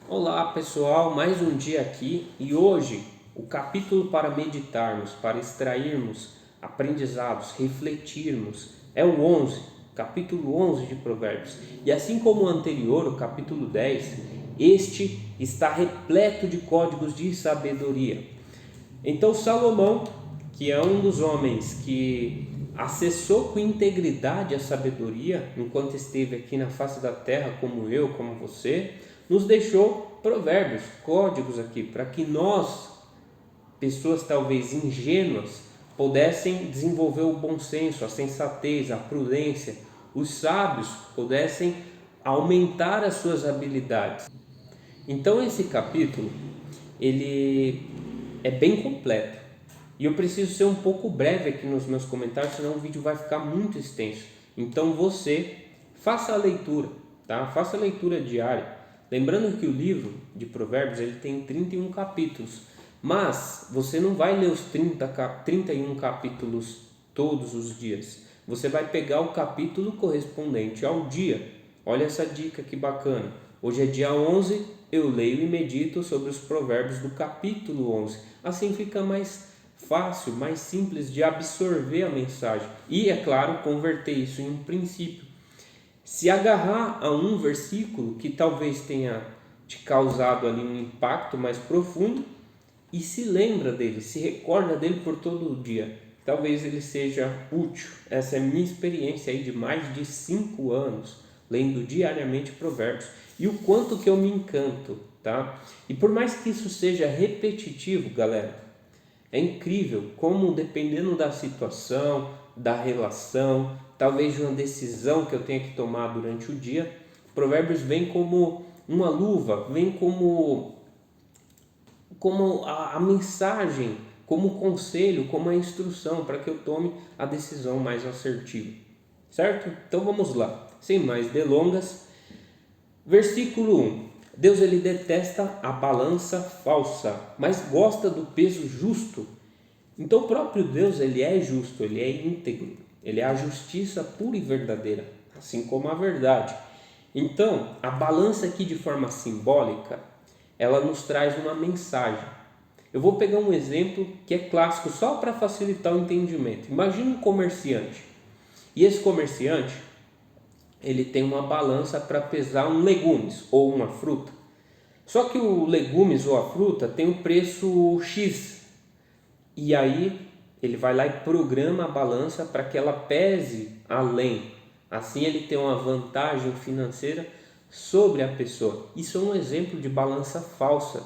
Olá pessoal, mais um dia aqui e hoje o capítulo para meditarmos, para extrairmos aprendizados, refletirmos é o 11, capítulo 11 de Provérbios. E assim como o anterior, o capítulo 10, este está repleto de códigos de sabedoria. Então Salomão, que é um dos homens que acessou com integridade a sabedoria enquanto esteve aqui na face da terra, como eu, como você, nos deixou provérbios, códigos aqui, para que nós, pessoas talvez ingênuas, pudessem desenvolver o bom senso, a sensatez, a prudência, os sábios pudessem aumentar as suas habilidades. Então esse capítulo, ele é bem completo. E eu preciso ser um pouco breve aqui nos meus comentários, senão o vídeo vai ficar muito extenso. Então você faça a leitura, tá? Faça a leitura diária. Lembrando que o livro de Provérbios ele tem 31 capítulos, mas você não vai ler os 31 capítulos todos os dias. Você vai pegar o capítulo correspondente ao dia. Olha essa dica que bacana. Hoje é dia 11, eu leio e medito sobre os provérbios do capítulo 11. Assim fica mais fácil, mais simples de absorver a mensagem e, é claro, converter isso em um princípio. Se agarrar a um versículo que talvez tenha te causado ali um impacto mais profundo e se lembra dele, se recorda dele por todo o dia. Talvez ele seja útil. Essa é a minha experiência aí de mais de 5 anos, lendo diariamente provérbios. E o quanto que eu me encanto, tá? E por mais que isso seja repetitivo, galera, é incrível como, dependendo da situação, da relação, talvez de uma decisão que eu tenha que tomar durante o dia, provérbios vem como uma luva, vem como a mensagem, como o conselho, como a instrução para que eu tome a decisão mais assertiva. Certo? Então vamos lá. Sem mais delongas. Versículo 1. Deus ele detesta a balança falsa, mas gosta do peso justo. Então o próprio Deus ele é justo, ele é íntegro, ele é a justiça pura e verdadeira, assim como a verdade. Então a balança aqui de forma simbólica, ela nos traz uma mensagem. Eu vou pegar um exemplo que é clássico só para facilitar o entendimento. Imagina um comerciante e esse comerciante ele tem uma balança para pesar um legumes ou uma fruta. Só que o legumes ou a fruta tem um preço X. E aí ele vai lá e programa a balança para que ela pese além. Assim ele tem uma vantagem financeira sobre a pessoa. Isso é um exemplo de balança falsa.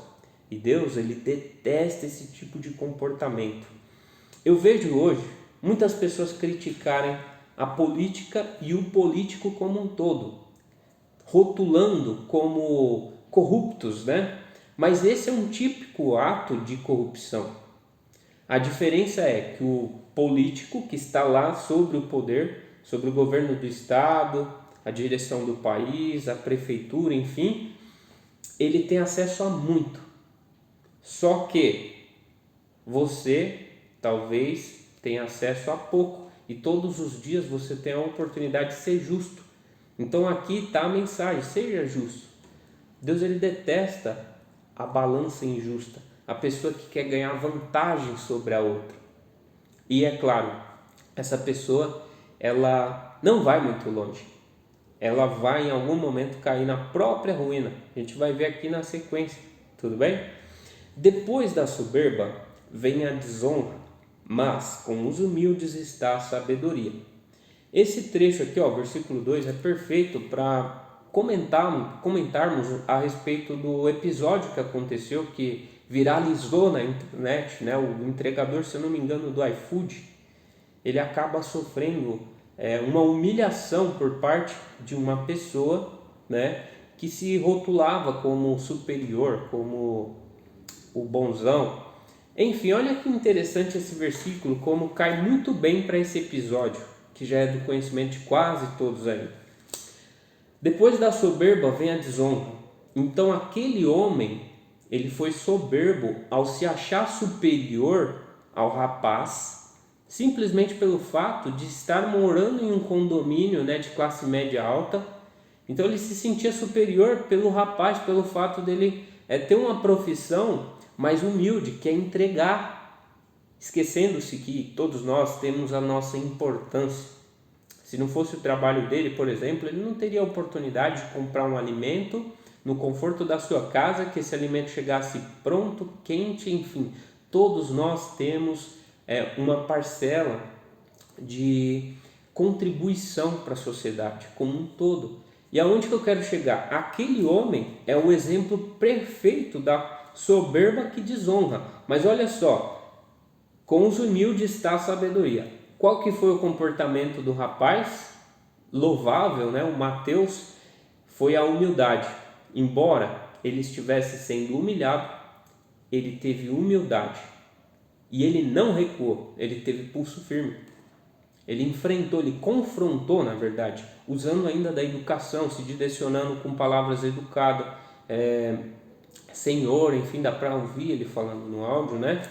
E Deus ele detesta esse tipo de comportamento. Eu vejo hoje muitas pessoas criticarem a política e o político como um todo, rotulando como corruptos, né? Mas esse é um típico ato de corrupção. A diferença é que o político que está lá sobre o poder, sobre o governo do estado, a direção do país, a prefeitura, enfim, ele tem acesso a muito. Só que você talvez tenha acesso a pouco e todos os dias você tem a oportunidade de ser justo. Então aqui está a mensagem: seja justo. Deus ele detesta a balança injusta, a pessoa que quer ganhar vantagem sobre a outra. E é claro, essa pessoa ela não vai muito longe. Ela vai em algum momento cair na própria ruína. A gente vai ver aqui na sequência, tudo bem? Depois da soberba vem a desonra, mas com os humildes está a sabedoria. Esse trecho aqui, ó, versículo 2, é perfeito para comentarmos a respeito do episódio que aconteceu, que viralizou na internet, né? O entregador, se eu não me engano, do iFood, ele acaba sofrendo uma humilhação por parte de uma pessoa, né, que se rotulava como superior, como o bonzão. Enfim, olha que interessante esse versículo, como cai muito bem para esse episódio, que já é do conhecimento de quase todos aí. Depois da soberba vem a desonra. Então aquele homem, ele foi soberbo ao se achar superior ao rapaz, simplesmente pelo fato de estar morando em um condomínio, né, de classe média alta, Então ele se sentia superior pelo rapaz, pelo fato dele ter uma profissão mais humilde, que é entregar, esquecendo-se que todos nós temos a nossa importância. Se não fosse o trabalho dele, por exemplo, ele não teria a oportunidade de comprar um alimento no conforto da sua casa, que esse alimento chegasse pronto, quente, enfim. Todos nós temos uma parcela de contribuição para a sociedade como um todo. E aonde que eu quero chegar? Aquele homem é o exemplo perfeito da soberba que desonra. Mas olha só, com os humildes está a sabedoria. Qual que foi o comportamento do rapaz? Louvável, né? O Mateus foi a humildade. Embora ele estivesse sendo humilhado, ele teve humildade. E ele não recuou, ele teve pulso firme. Ele enfrentou, ele confrontou, na verdade, usando ainda da educação, se direcionando com palavras educadas, Senhor, enfim, dá para ouvir ele falando no áudio, né?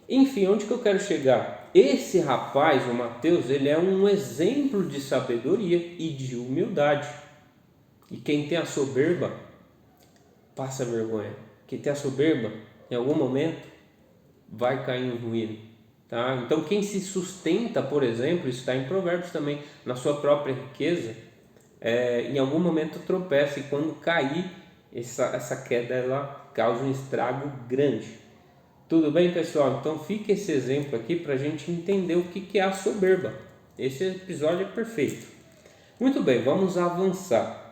Enfim, onde que eu quero chegar? Esse rapaz, o Mateus, ele é um exemplo de sabedoria e de humildade. E quem tem a soberba, passa vergonha. Quem tem a soberba, em algum momento, vai cair em ruína. Tá? Então quem se sustenta, por exemplo, isso está em Provérbios também, na sua própria riqueza, em algum momento tropeça, e quando cair, essa queda ela causa um estrago grande. Tudo bem, pessoal? Então fica esse exemplo aqui para a gente entender o que é a soberba. Esse episódio é perfeito. Muito bem, vamos avançar.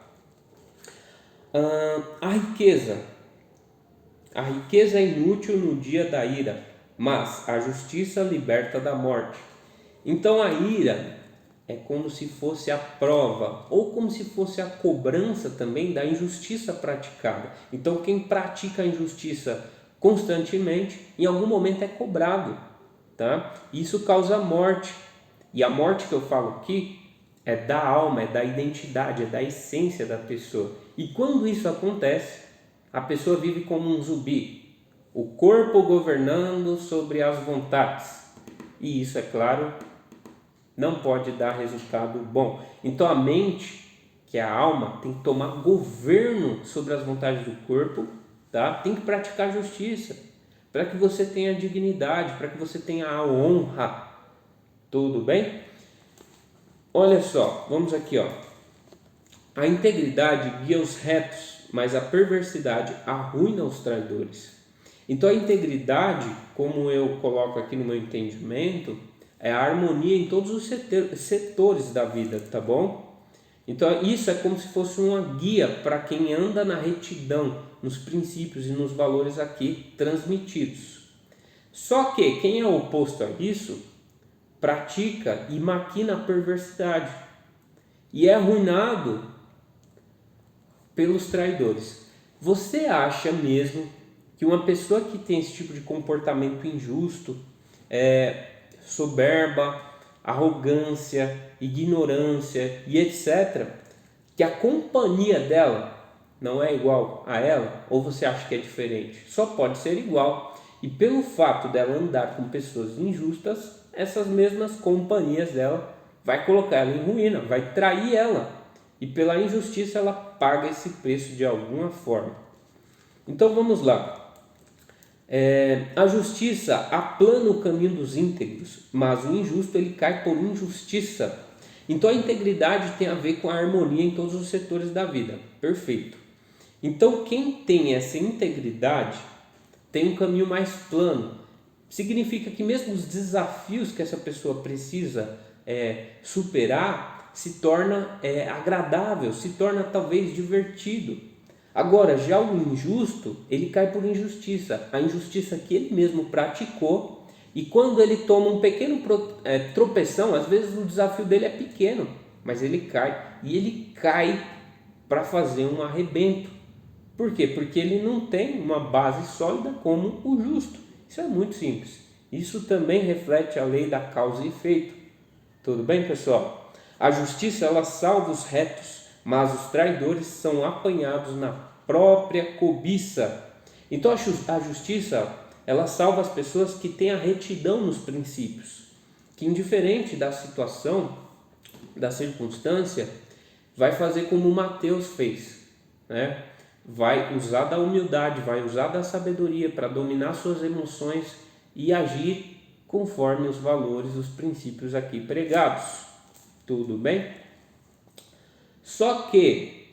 A riqueza é inútil no dia da ira, mas a justiça liberta da morte. Então a ira é como se fosse a prova, ou como se fosse a cobrança também da injustiça praticada. Então quem pratica a injustiça constantemente, em algum momento é cobrado, tá? Isso causa morte. E a morte que eu falo aqui é da alma, é da identidade, é da essência da pessoa. E quando isso acontece, a pessoa vive como um zumbi, o corpo governando sobre as vontades. E isso, é claro, não pode dar resultado bom. Então a mente, que é a alma, tem que tomar governo sobre as vontades do corpo, tá? Tem que praticar justiça, para que você tenha dignidade, para que você tenha a honra. Tudo bem? Olha só, vamos aqui, ó. A integridade guia os retos, mas a perversidade arruina os traidores. Então a integridade, como eu coloco aqui no meu entendimento, é a harmonia em todos os setores da vida, tá bom? Então isso é como se fosse uma guia para quem anda na retidão, nos princípios e nos valores aqui transmitidos. Só que quem é oposto a isso, pratica e maquina a perversidade e é arruinado pelos traidores. Você acha mesmo que uma pessoa que tem esse tipo de comportamento injusto, soberba, arrogância, ignorância e etc., que a companhia dela não é igual a ela? Ou você acha que é diferente? Só pode ser igual. E pelo fato dela andar com pessoas injustas, essas mesmas companhias dela vai colocar ela em ruína, vai trair ela. E pela injustiça ela paga esse preço de alguma forma. Então vamos lá. A justiça aplana o caminho dos íntegros, mas o injusto ele cai por injustiça. Então a integridade tem a ver com a harmonia em todos os setores da vida. Perfeito. Então quem tem essa integridade tem um caminho mais plano. Significa que mesmo os desafios que essa pessoa precisa superar se torna agradável, se torna talvez divertido. Agora, já o injusto, ele cai por injustiça, a injustiça que ele mesmo praticou, e quando ele toma um pequeno tropeção, às vezes o desafio dele é pequeno, mas ele cai, e ele cai para fazer um arrebento. Por quê? Porque ele não tem uma base sólida como o justo. Isso é muito simples. Isso também reflete a lei da causa e efeito. Tudo bem, pessoal? A justiça, ela salva os retos, mas os traidores são apanhados na própria cobiça. Então a justiça, ela salva as pessoas que têm a retidão nos princípios, que indiferente da situação, da circunstância, vai fazer como Mateus fez, né? Vai usar da humildade, vai usar da sabedoria para dominar suas emoções e agir conforme os valores, os princípios aqui pregados. Tudo bem? Só que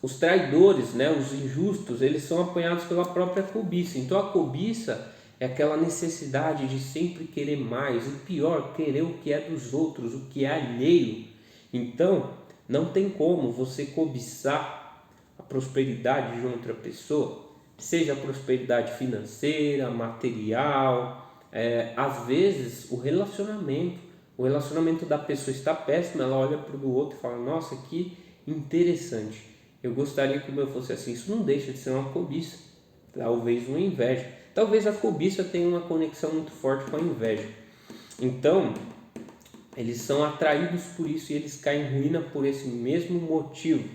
os traidores, né, os injustos, eles são apanhados pela própria cobiça. Então a cobiça é aquela necessidade de sempre querer mais, e pior, querer o que é dos outros, o que é alheio. Então não tem como você cobiçar a prosperidade de outra pessoa, seja a prosperidade financeira, material, às vezes o relacionamento da pessoa está péssimo, ela olha para o do outro e fala, nossa, que interessante, eu gostaria que o meu fosse assim. Isso não deixa de ser uma cobiça, talvez uma inveja. Talvez a cobiça tenha uma conexão muito forte com a inveja. Então, eles são atraídos por isso e eles caem em ruína por esse mesmo motivo.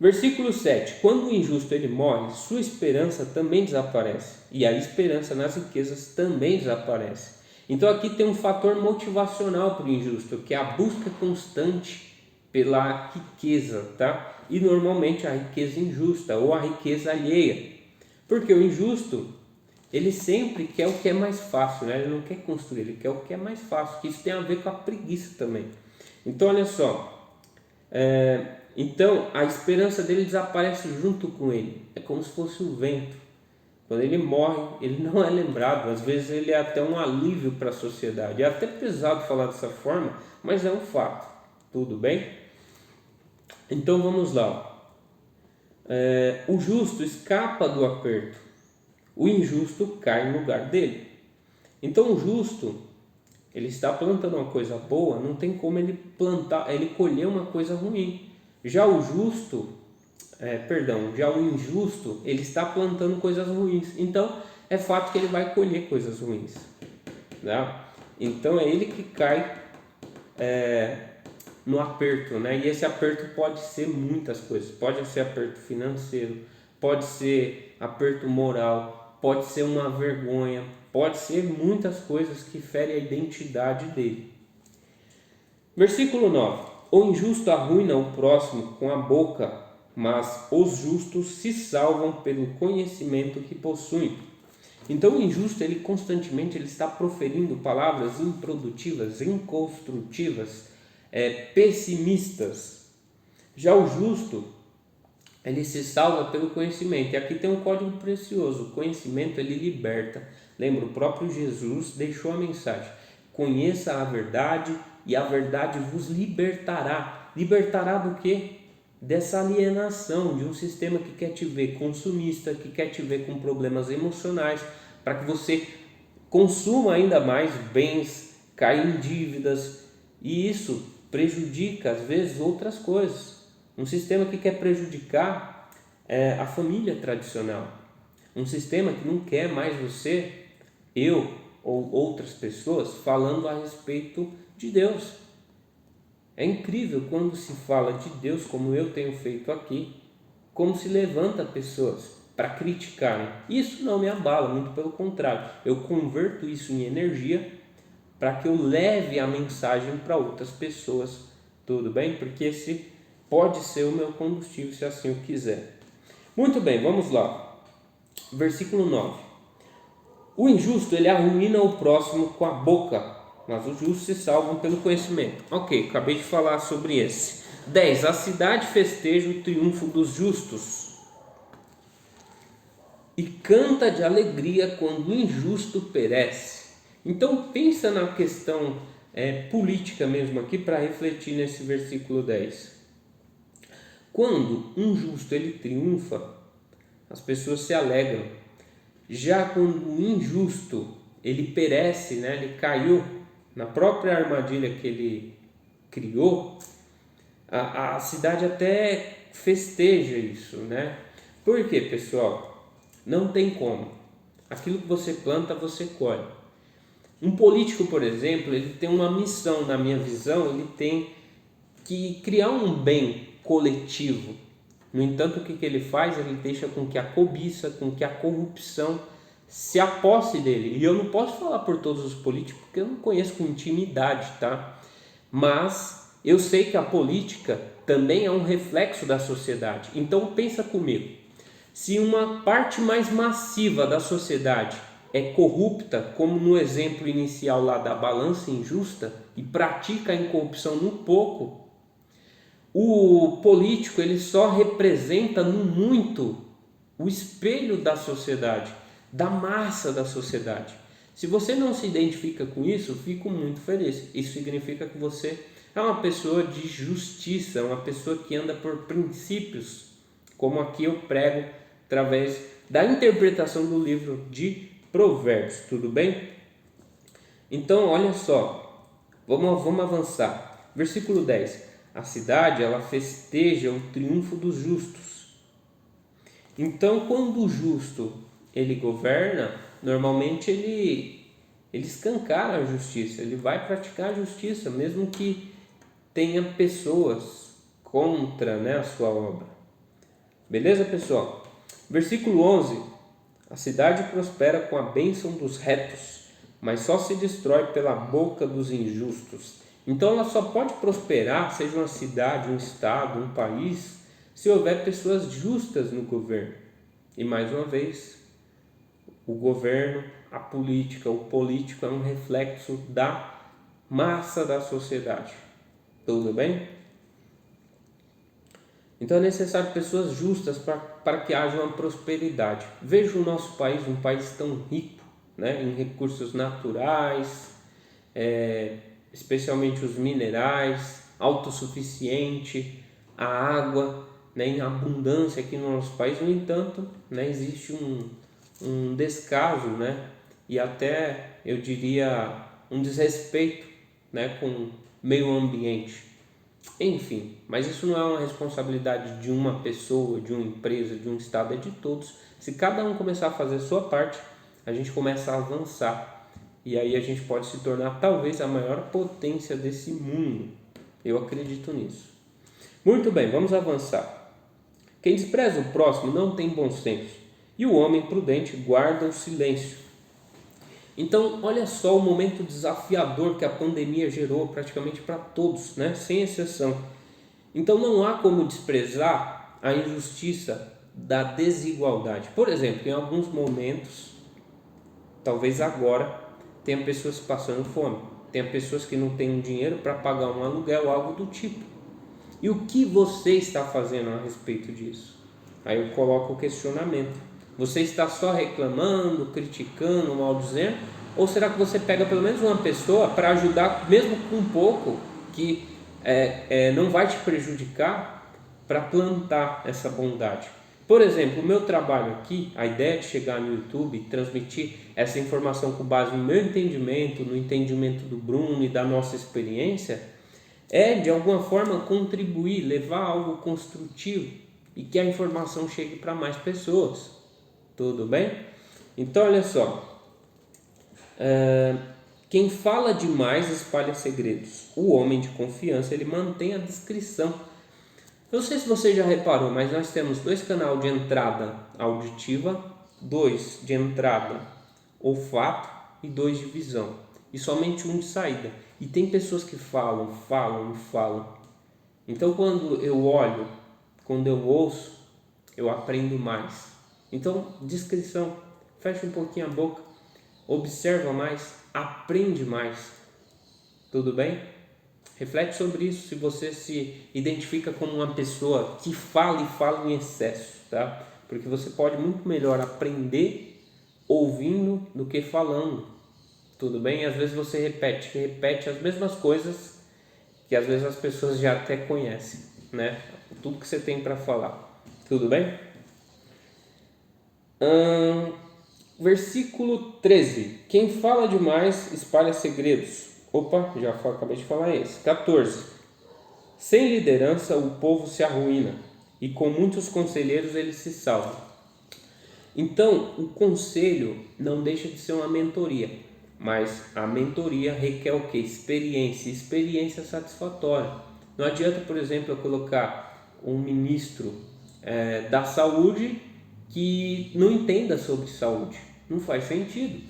Versículo 7. Quando o injusto ele morre, sua esperança também desaparece. E a esperança nas riquezas também desaparece. Então aqui tem um fator motivacional para o injusto, que é a busca constante pela riqueza, tá? E normalmente a riqueza injusta ou a riqueza alheia. Porque o injusto, ele sempre quer o que é mais fácil, né? Ele não quer construir, ele quer o que é mais fácil. Isso tem a ver com a preguiça também. Então olha só, então a esperança dele desaparece junto com ele. É como se fosse o vento. Quando ele morre, ele não é lembrado. Às vezes ele é até um alívio para a sociedade. É até pesado falar dessa forma, mas é um fato. Tudo bem? Então vamos lá. O justo escapa do aperto. O injusto cai no lugar dele. Então o justo, ele está plantando uma coisa boa, não tem como ele colher uma coisa ruim. Já o injusto, ele está plantando coisas ruins. Então é fato que ele vai colher coisas ruins, né? Então é ele que cai no aperto, né? E esse aperto pode ser muitas coisas. Pode ser aperto financeiro, pode ser aperto moral, pode ser uma vergonha, pode ser muitas coisas que ferem a identidade dele. Versículo 9. O injusto arruina o próximo com a boca, mas os justos se salvam pelo conhecimento que possuem. Então o injusto, ele constantemente está proferindo palavras improdutivas, inconstrutivas, pessimistas. Já o justo, ele se salva pelo conhecimento. E aqui tem um código precioso. O conhecimento, ele liberta. Lembra, o próprio Jesus deixou a mensagem: conheça a verdade e a verdade vos libertará. Libertará do quê? Dessa alienação de um sistema que quer te ver consumista, que quer te ver com problemas emocionais, para que você consuma ainda mais bens, caia em dívidas, e isso prejudica às vezes outras coisas. Um sistema que quer prejudicar a família tradicional, um sistema que não quer mais você, eu ou outras pessoas falando a respeito de Deus. É incrível quando se fala de Deus, como eu tenho feito aqui, como se levanta pessoas para criticarem. Isso não me abala, muito pelo contrário. Eu converto isso em energia para que eu leve a mensagem para outras pessoas. Tudo bem? Porque esse pode ser o meu combustível, se assim eu quiser. Muito bem, vamos lá. Versículo 9. O injusto, ele arruína o próximo com a boca, mas os justos se salvam pelo conhecimento. Ok, acabei de falar sobre esse. 10. A cidade festeja o triunfo dos justos e canta de alegria quando o injusto perece. Então pensa na questão política mesmo aqui, para refletir nesse versículo 10. Quando um justo ele triunfa, as pessoas se alegram. Já quando o injusto ele perece, né, ele caiu na própria armadilha que ele criou, a cidade até festeja isso, né? Por quê, pessoal? Não tem como. Aquilo que você planta, você colhe. Um político, por exemplo, ele tem uma missão, na minha visão, ele tem que criar um bem coletivo. No entanto, o que ele faz? Ele deixa com que a cobiça, com que a corrupção se aposse dele. E eu não posso falar por todos os políticos, porque eu não conheço com intimidade, tá? Mas Eu sei que a política também é um reflexo da sociedade. Então pensa comigo, se uma parte mais massiva da sociedade é corrupta, como no exemplo inicial lá da balança injusta, e pratica a incorrupção no pouco, o político ele só representa no muito o espelho da sociedade, da massa da sociedade. Se você não se identifica com isso, fico muito feliz. Isso significa que você é uma pessoa de justiça, uma pessoa que anda por princípios, como aqui eu prego através da interpretação do livro de Provérbios, tudo bem? Então, olha só, vamos avançar. Versículo 10. A cidade, ela festeja o triunfo dos justos. Então, quando o justo, ele governa, normalmente ele escancara a justiça, ele vai praticar a justiça, mesmo que tenha pessoas contra, né, a sua obra. Beleza, pessoal? Versículo 11. A cidade prospera com a bênção dos retos, mas só se destrói pela boca dos injustos. Então ela só pode prosperar, seja uma cidade, um estado, um país, se houver pessoas justas no governo. E mais uma vez, o governo, a política, o político é um reflexo da massa da sociedade. Tudo bem? Então é necessário pessoas justas para que haja uma prosperidade. Veja o nosso país, um país tão rico, né, em recursos naturais, especialmente os minerais, autossuficiente, a água, né, em abundância aqui no nosso país. No entanto, né, existe um descaso, né, e até eu diria um desrespeito, né, com o meio ambiente. Enfim, mas isso não é uma responsabilidade de uma pessoa, de uma empresa, de um estado, é de todos. Se cada um começar a fazer a sua parte, a gente começa a avançar. E aí a gente pode se tornar talvez a maior potência desse mundo. Eu acredito nisso. Muito bem, vamos avançar. Quem despreza o próximo não tem bom senso, e o homem prudente guarda o silêncio. Então, olha só o momento desafiador que a pandemia gerou praticamente para todos, né? Sem exceção. Então, não há como desprezar a injustiça da desigualdade. Por exemplo, em alguns momentos, talvez agora, tenha pessoas passando fome, tenha pessoas que não têm dinheiro para pagar um aluguel, algo do tipo. E o que você está fazendo a respeito disso? Aí eu coloco o questionamento. Você está só reclamando, criticando, maldizendo? Ou será que você pega pelo menos uma pessoa para ajudar, mesmo com um pouco, que não vai te prejudicar, para plantar essa bondade? Por exemplo, o meu trabalho aqui, a ideia de chegar no YouTube e transmitir essa informação com base no meu entendimento, no entendimento do Bruno e da nossa experiência, é de alguma forma contribuir, levar algo construtivo e que a informação chegue para mais pessoas. Tudo bem? Então olha só, quem fala demais espalha segredos. O homem de confiança, ele mantém a discrição. Eu não sei se você já reparou, mas nós temos 2 canais de entrada auditiva, 2 de entrada olfato e 2 de visão, e somente um de saída. E tem pessoas que falam. Então quando eu olho, quando eu ouço, eu aprendo mais. Então, discrição, fecha um pouquinho a boca, observa mais, aprende mais. Tudo bem? Reflete sobre isso, se você se identifica como uma pessoa que fala e fala em excesso, tá? Porque você pode muito melhor aprender ouvindo do que falando. Tudo bem? Às vezes você repete as mesmas coisas que às vezes as pessoas já até conhecem, né? Tudo que você tem para falar. Tudo bem? Versículo 13. Quem fala demais espalha segredos. Opa, acabei de falar esse. 14. Sem liderança o povo se arruína, e com muitos conselheiros ele se salva. Então, o conselho não deixa de ser uma mentoria, mas a mentoria requer o quê? Experiência satisfatória. Não adianta, por exemplo, eu colocar um ministro da saúde que não entenda sobre saúde. Não faz sentido.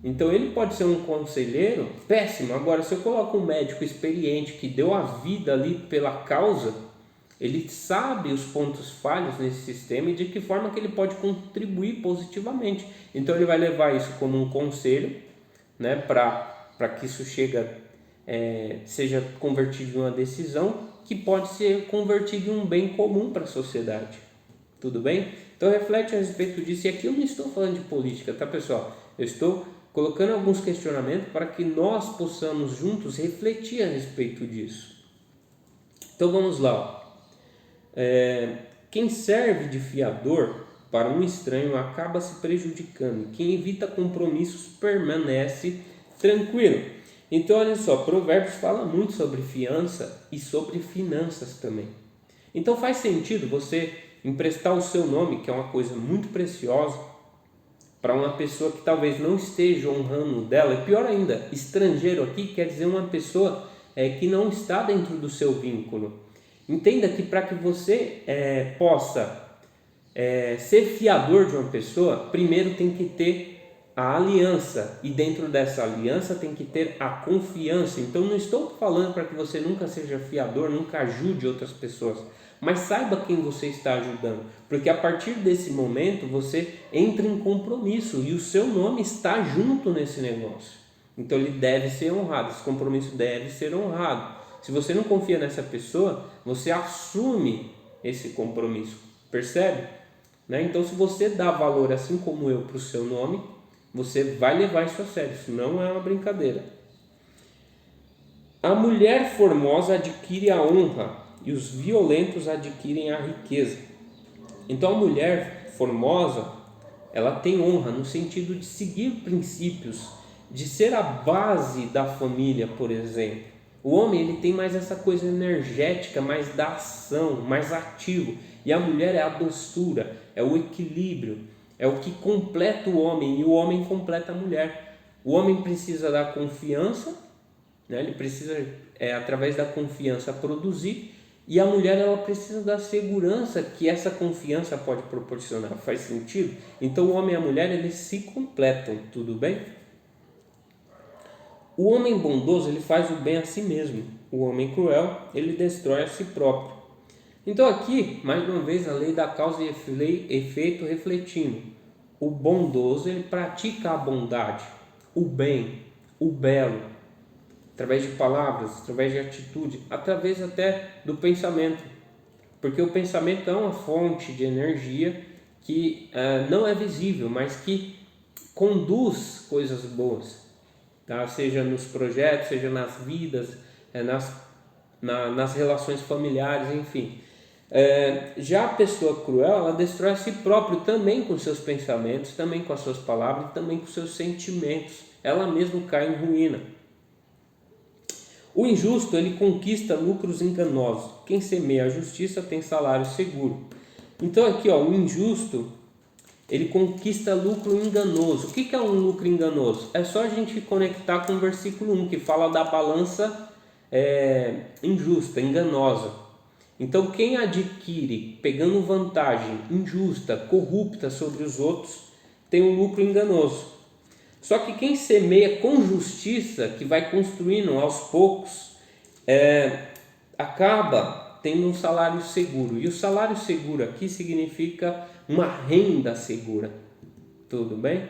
Então ele pode ser um conselheiro péssimo. Agora, se eu coloco um médico experiente que deu a vida ali pela causa, ele sabe os pontos falhos nesse sistema e de que forma que ele pode contribuir positivamente. Então ele vai levar isso como um conselho, né, para que isso seja convertido em uma decisão que pode ser convertido em um bem comum para a sociedade. Tudo bem? Então reflete a respeito disso. E aqui eu não estou falando de política, tá, pessoal? Eu estou colocando alguns questionamentos para que nós possamos juntos refletir a respeito disso. Então vamos lá. Quem serve de fiador para um estranho acaba se prejudicando. Quem evita compromissos permanece tranquilo. Então olha só, Provérbios fala muito sobre fiança e sobre finanças também. Então faz sentido você emprestar o seu nome, que é uma coisa muito preciosa, para uma pessoa que talvez não esteja honrando dela. E pior ainda, estrangeiro aqui quer dizer uma pessoa que não está dentro do seu vínculo. Entenda que para que você possa ser fiador de uma pessoa, primeiro tem que ter a aliança, e dentro dessa aliança tem que ter a confiança. Então não estou falando para que você nunca seja fiador, nunca ajude outras pessoas, mas saiba quem você está ajudando, porque a partir desse momento você entra em compromisso e o seu nome está junto nesse negócio. Então ele deve ser honrado, esse compromisso deve ser honrado. Se você não confia nessa pessoa, você assume esse compromisso, percebe? Então se você dá valor, assim como eu, para o seu nome, você vai levar isso a sério, isso não é uma brincadeira. A mulher formosa adquire a honra e os violentos adquirem a riqueza. Então a mulher formosa, ela tem honra no sentido de seguir princípios, de ser a base da família, por exemplo. O homem ele tem mais essa coisa energética, mais da ação, mais ativo. E a mulher é a doçura, é o equilíbrio, é o que completa o homem e o homem completa a mulher. O homem precisa da confiança, ele precisa, através da confiança, produzir, e a mulher ela precisa da segurança que essa confiança pode proporcionar. Faz sentido? Então o homem e a mulher eles se completam, tudo bem? O homem bondoso ele faz o bem a si mesmo, o homem cruel ele destrói a si próprio. Então aqui, mais uma vez, a lei da causa e efeito refletindo. O bondoso ele pratica a bondade, o bem, o belo, através de palavras, através de atitude, através até do pensamento, porque o pensamento é uma fonte de energia que não é visível, mas que conduz coisas boas, tá? Seja nos projetos, seja nas vidas, nas relações familiares, enfim. Já a pessoa cruel, ela destrói a si próprio também com seus pensamentos, também com as suas palavras, também com seus sentimentos. Ela mesma cai em ruína. O injusto, ele conquista lucros enganosos. Quem semeia a justiça tem salário seguro. Então aqui, o injusto, ele conquista lucro enganoso. O que é um lucro enganoso? É só a gente conectar com o versículo 1, que fala da balança injusta, enganosa. Então quem adquire pegando vantagem injusta, corrupta sobre os outros, tem um lucro enganoso. Só que quem semeia com justiça, que vai construindo aos poucos, acaba tendo um salário seguro. E o salário seguro aqui significa uma renda segura. Tudo bem?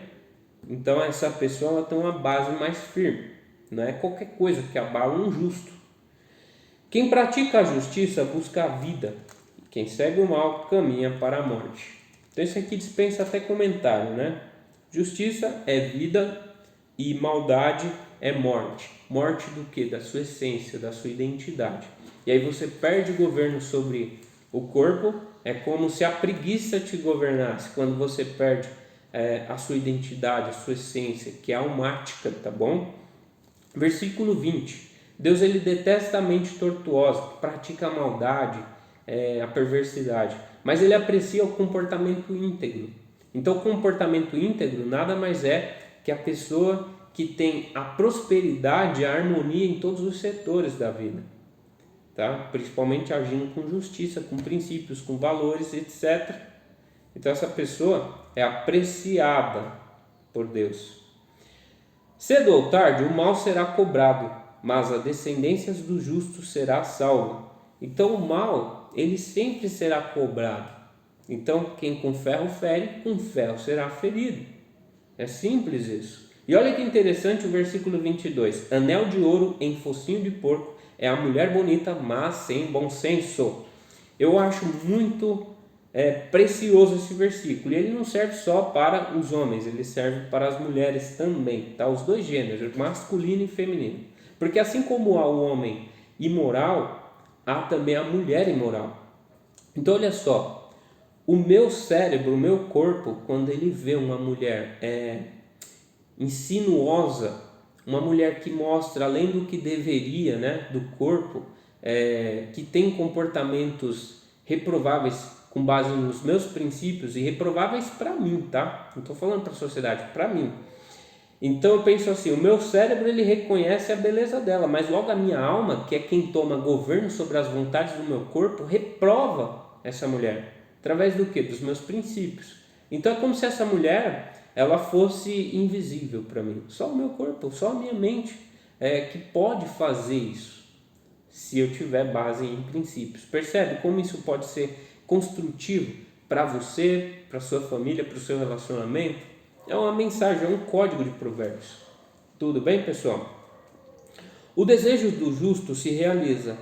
Então essa pessoa ela tem uma base mais firme. Não é qualquer coisa que abala um justo. Quem pratica a justiça busca a vida. Quem segue o mal caminha para a morte. Então isso aqui dispensa até comentário, né? Justiça é vida e maldade é morte. Morte do quê? Da sua essência, da sua identidade. E aí você perde o governo sobre o corpo. É como se a preguiça te governasse. Quando você perde a sua identidade, a sua essência, que é almática, tá bom? Versículo 20. Deus ele detesta a mente tortuosa, que pratica a maldade, a perversidade. Mas ele aprecia o comportamento íntegro. Então o comportamento íntegro nada mais é que a pessoa que tem a prosperidade, a harmonia em todos os setores da vida, tá? Principalmente agindo com justiça, com princípios, com valores, etc. Então essa pessoa é apreciada por Deus. Cedo ou tarde o mal será cobrado, mas a descendência dos justos será salva. Então o mal, ele sempre será cobrado. Então quem com ferro fere, com ferro será ferido. É simples isso. E olha que interessante o versículo 22. Anel de ouro em focinho de porco é a mulher bonita, mas sem bom senso. Eu acho muito precioso esse versículo. E ele não serve só para os homens, ele serve para as mulheres também, tá? Os dois gêneros, masculino e feminino. Porque assim como há o homem imoral, há também a mulher imoral. Então olha só, o meu cérebro, o meu corpo, quando ele vê uma mulher insinuosa, uma mulher que mostra além do que deveria, né, do corpo, que tem comportamentos reprováveis com base nos meus princípios e reprováveis para mim, tá? Não estou falando para a sociedade, para mim. Então eu penso assim, o meu cérebro ele reconhece a beleza dela, mas logo a minha alma, que é quem toma governo sobre as vontades do meu corpo, reprova essa mulher. Através do quê? Dos meus princípios. Então é como se essa mulher ela fosse invisível para mim. Só o meu corpo, só a minha mente que pode fazer isso, se eu tiver base em princípios. Percebe como isso pode ser construtivo para você, para sua família, para o seu relacionamento? É uma mensagem, é um código de provérbios. Tudo bem, pessoal? O desejo do justo se realiza.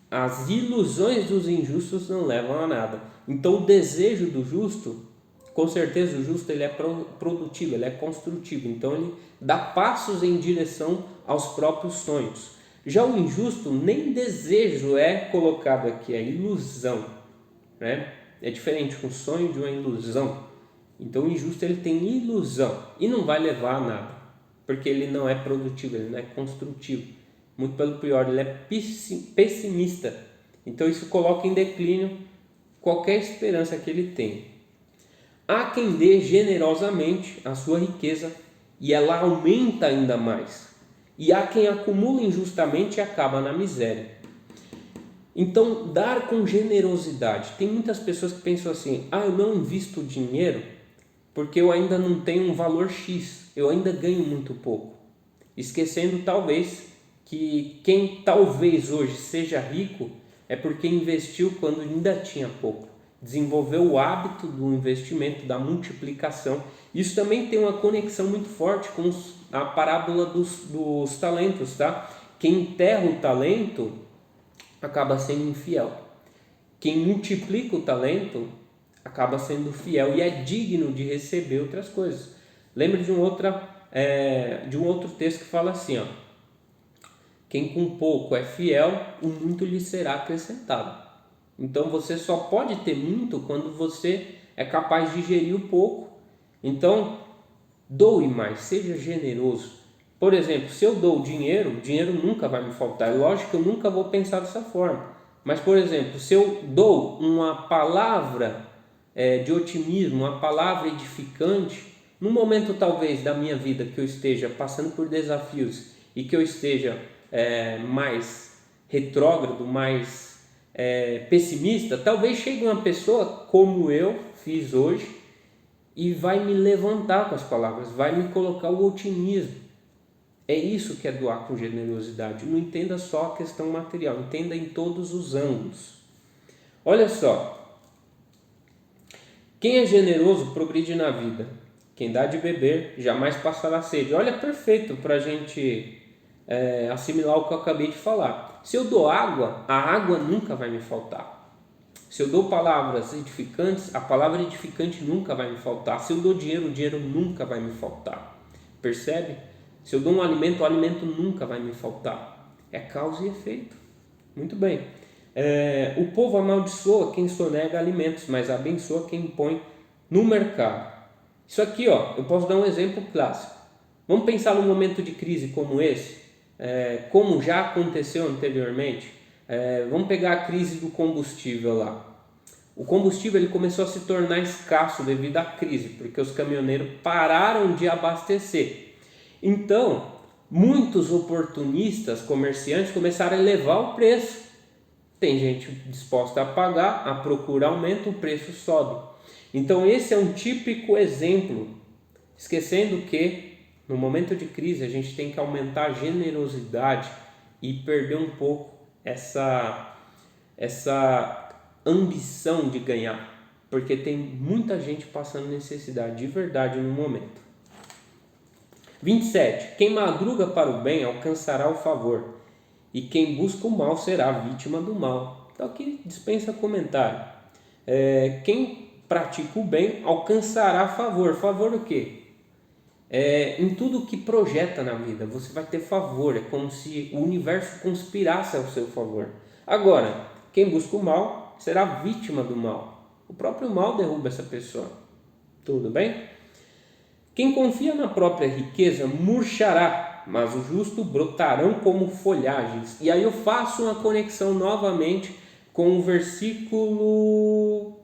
As ilusões dos injustos não levam a nada. Então, o desejo do justo, com certeza o justo ele é produtivo, ele é construtivo. Então, ele dá passos em direção aos próprios sonhos. Já o injusto, nem desejo é colocado aqui, é ilusão, né? É diferente um sonho de uma ilusão. Então o injusto ele tem ilusão e não vai levar a nada, porque ele não é produtivo, ele não é construtivo. Muito pelo pior, ele é pessimista. Então isso coloca em declínio qualquer esperança que ele tem. Há quem dê generosamente a sua riqueza e ela aumenta ainda mais. E há quem acumula injustamente e acaba na miséria. Então, dar com generosidade. Tem muitas pessoas que pensam assim, eu não invisto dinheiro porque eu ainda não tenho um valor X, eu ainda ganho muito pouco. Esquecendo talvez que quem talvez hoje seja rico é porque investiu quando ainda tinha pouco. Desenvolveu o hábito do investimento, da multiplicação. Isso também tem uma conexão muito forte com a parábola dos talentos, tá? Quem enterra o talento acaba sendo infiel. Quem multiplica o talento acaba sendo fiel e é digno de receber outras coisas. Lembra de um outro texto que fala assim, quem com pouco é fiel, o muito lhe será acrescentado. Então você só pode ter muito quando você é capaz de gerir o pouco. Então doe mais, seja generoso. Por exemplo, se eu dou dinheiro, dinheiro nunca vai me faltar. É lógico que eu nunca vou pensar dessa forma. Mas, por exemplo, se eu dou uma palavra de otimismo, uma palavra edificante, num momento talvez da minha vida que eu esteja passando por desafios e que eu esteja mais retrógrado, mais pessimista, talvez chegue uma pessoa como eu fiz hoje e vai me levantar com as palavras, vai me colocar o otimismo. É isso que é doar com generosidade. Não entenda só a questão material, entenda em todos os ângulos. Olha só, quem é generoso progride na vida. Quem dá de beber jamais passará sede. Olha, perfeito para a gente assimilar o que eu acabei de falar. Se eu dou água, a água nunca vai me faltar. Se eu dou palavras edificantes, a palavra edificante nunca vai me faltar. Se eu dou dinheiro, o dinheiro nunca vai me faltar. Percebe? Se eu dou um alimento, o alimento nunca vai me faltar. É causa e efeito. Muito bem. O povo amaldiçoa quem sonega alimentos, mas abençoa quem põe no mercado. Isso aqui, eu posso dar um exemplo clássico. Vamos pensar num momento de crise como esse, como já aconteceu anteriormente. Vamos pegar a crise do combustível lá. O combustível ele começou a se tornar escasso devido à crise, porque os caminhoneiros pararam de abastecer. Então, muitos oportunistas, comerciantes começaram a elevar o preço. Tem gente disposta a pagar, a procura aumenta, o preço sobe. Então esse é um típico exemplo, esquecendo que No momento de crise, a gente tem que aumentar a generosidade e perder um pouco essa ambição de ganhar, porque tem muita gente passando necessidade de verdade no momento. 27. Quem madruga para o bem alcançará o favor, e quem busca o mal será vítima do mal. Então aqui dispensa comentário. Quem pratica o bem alcançará favor. Favor o quê? Em tudo que projeta na vida, você vai ter favor. É como se o universo conspirasse ao seu favor. Agora, quem busca o mal será vítima do mal. O próprio mal derruba essa pessoa. Tudo bem? Quem confia na própria riqueza murchará, mas os justos brotarão como folhagens. E aí eu faço uma conexão novamente com o versículo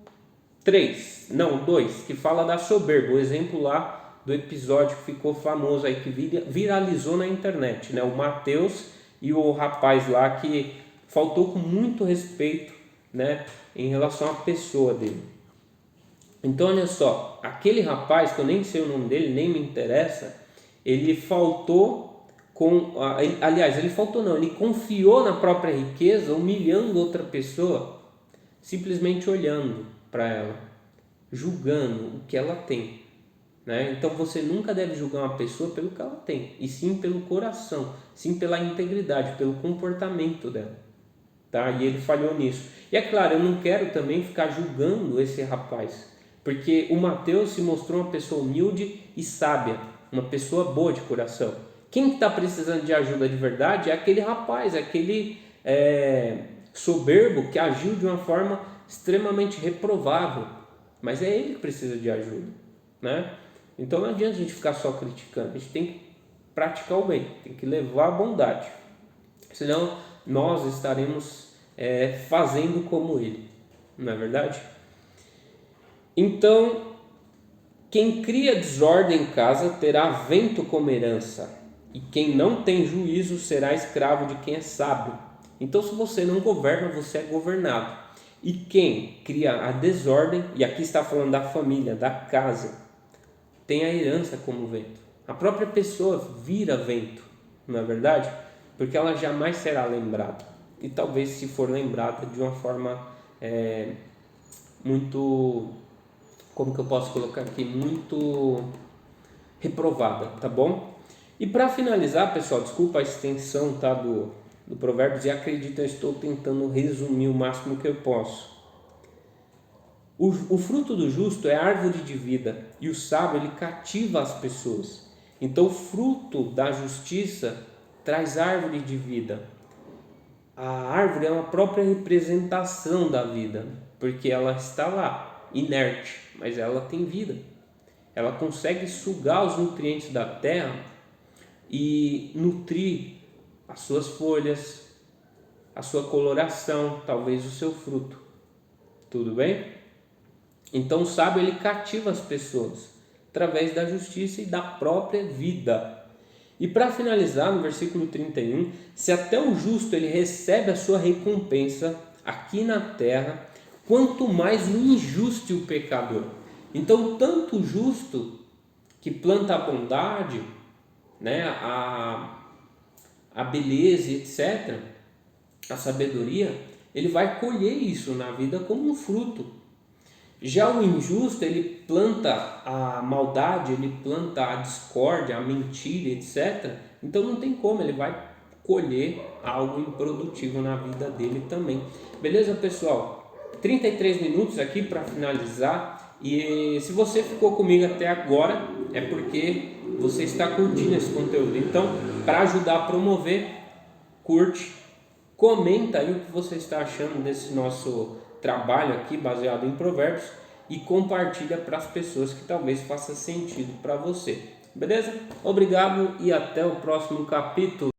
2, que fala da soberba, o exemplo lá do episódio que ficou famoso aí, que viralizou na internet, né? O Mateus e o rapaz lá que faltou com muito respeito, né, em relação à pessoa dele. Então olha só, aquele rapaz, que eu nem sei o nome dele, nem me interessa, ele confiou na própria riqueza, humilhando outra pessoa, simplesmente olhando para ela, julgando o que ela tem, né? Então você nunca deve julgar uma pessoa pelo que ela tem, e sim pelo coração, sim pela integridade, pelo comportamento dela, tá? E ele falhou nisso. E é claro, eu não quero também ficar julgando esse rapaz, porque o Mateus se mostrou uma pessoa humilde e sábia, uma pessoa boa de coração. Quem está precisando de ajuda de verdade é aquele rapaz, aquele soberbo que agiu de uma forma extremamente reprovável, mas é ele que precisa de ajuda, né? Então não adianta a gente ficar só criticando, a gente tem que praticar o bem, tem que levar a bondade, senão nós estaremos fazendo como ele, não é verdade? Então, quem cria desordem em casa terá vento como herança, e quem não tem juízo será escravo de quem é sábio. Então, se você não governa, você é governado. E quem cria a desordem, e aqui está falando da família, da casa, tem a herança como vento. A própria pessoa vira vento, não é verdade? Porque ela jamais será lembrada. E talvez, se for lembrada de uma forma muito... como que eu posso colocar aqui? Muito reprovada, tá bom? E para finalizar, pessoal, desculpa a extensão, tá, do Provérbios, e acredito, eu estou tentando resumir o máximo que eu posso. O fruto do justo é árvore de vida, e o sábio, ele cativa as pessoas. Então o fruto da justiça traz árvore de vida. A árvore é uma própria representação da vida, porque ela está lá, inerte, mas ela tem vida. Ela consegue sugar os nutrientes da terra e nutrir as suas folhas, a sua coloração, talvez o seu fruto. Tudo bem? Então o sábio, ele cativa as pessoas através da justiça e da própria vida. E para finalizar, no versículo 31, se até o justo ele recebe a sua recompensa aqui na terra, quanto mais o injusto e o pecador. Então, tanto o justo que planta a bondade, né, a beleza, etc., a sabedoria, ele vai colher isso na vida como um fruto. Já o injusto, ele planta a maldade, ele planta a discórdia, a mentira, etc. Então não tem como, ele vai colher algo improdutivo na vida dele também. Beleza, pessoal? 33 minutos aqui para finalizar. E se você ficou comigo até agora, é porque você está curtindo esse conteúdo. Então, para ajudar a promover, curte, comenta aí o que você está achando desse nosso trabalho aqui baseado em provérbios e compartilha para as pessoas que talvez faça sentido para você. Beleza? Obrigado e até o próximo capítulo.